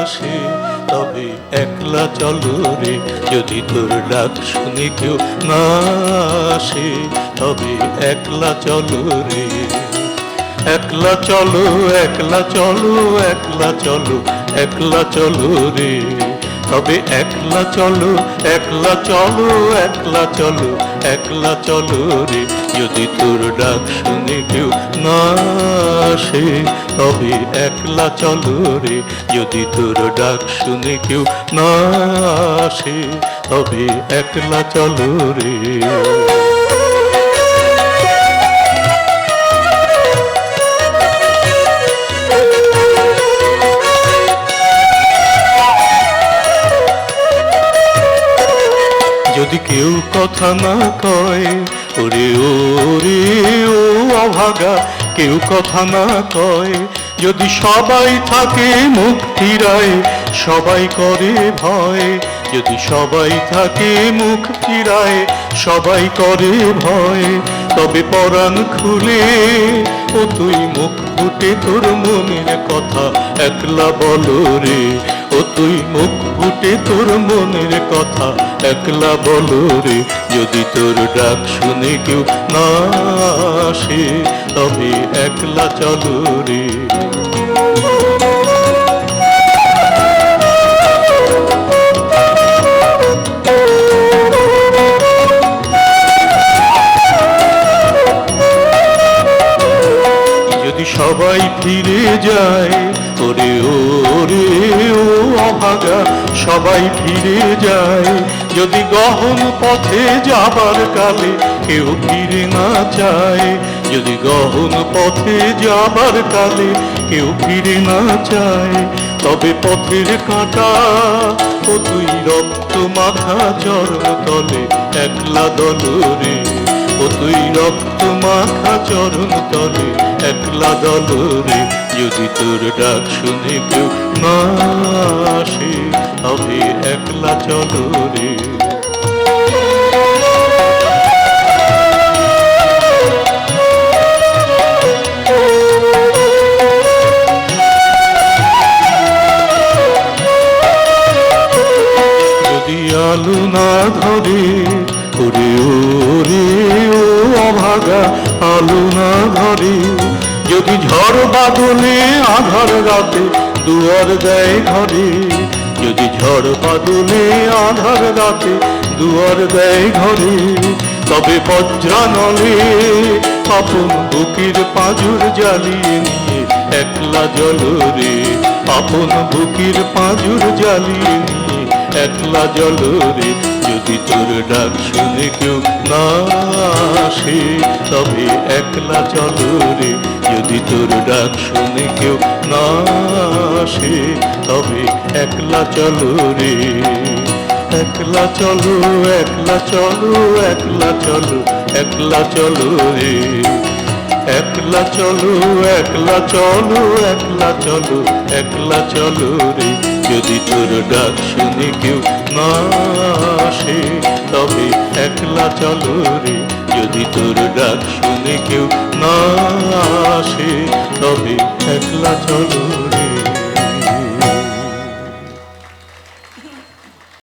আসে তবে একলা চলো রে, যদি তোর ডাক শুনে কেউ না আসে তবে একলা চলো রে। একলা চলো, একলা চলো, একলা চলো, একলা চলো রে, তবে একলা চলো, একলা চলো, একলা চলো, একলা চলো রে, যদি তোর ডাক শুনে কেউ না আসে তবে একলা চলো রে, যদি তোর ডাক শুনে কেউ না আসে তবে একলা চলো রে। যদি কেউ কথা না কয়, ওরে ওরে ও অভাগা, কেউ কথা না কয়, যদি সবাই থাকে মুখ ফিরায় সবাই করে ভয়, যদি সবাই থাকে মুখ ফিরায় সবাই করে ভয়, তবে পরাণ খুলে ও তুই মুখ ফুটে তোর মনের কথা একলা বলো রে, ও তুই মুখ ফুটে তোর মনের কথা একলা বলো রে, যদি তোর ডাক শুনে কেউ না আসে তবে একলা চলো রে। যদি সবাই ফিরে যায়, ওরে ওরে ও অভাগা, সবাই ফিরে যায়, যদি গহন পথে যাবার কালে কেউ ফিরে না চায়, যদি গহন পথে যাবার কালে কেউ ফিরে না চায়, তবে পথের কাঁটা ও তুই রক্ত মাখা চরণ তলে একলা দলরে, ও তুই রক্ত মাখা চরণ তলে একলা দলরে, যদি তোর ডাক শুনে কেউ না আসে তবে একলা চলো রে। যদি আলো না ধরে, ওরে ওরে ও অভাগা, আলো না ধরে, যদি ঝড় বাদলে আধার রাতে দুয়ার দেয় ঘরে, যদি ঝড় বাদলে আধার রাতে দুয়ার দেয় ঘরে, তবে বজ্রানলে আপন বুকের পাঁজর জ্বালিয়ে নিয়ে একলা জলো রে, আপন বুকের পাঁজর জ্বালিয়ে নিয়ে একলা জলো রে, যদি তোর ডাক শুনে কেউ না আসে তবে একলা চলো রে, যদি তোর ডাক শুনে কেউ না আসে তবে একলা চলো রে। একলা চলো, একলা চলো, একলা চলো, একলা চলো রে, একলা চলো, একলা চলো, একলা চলো, একলা চলো রে, যদি তোর ডাক শুনে কেউ না আসে তবে একলা চলো রে, যদি তোর ডাক শুনে কেউ না আসে তবে একলা চলো রে।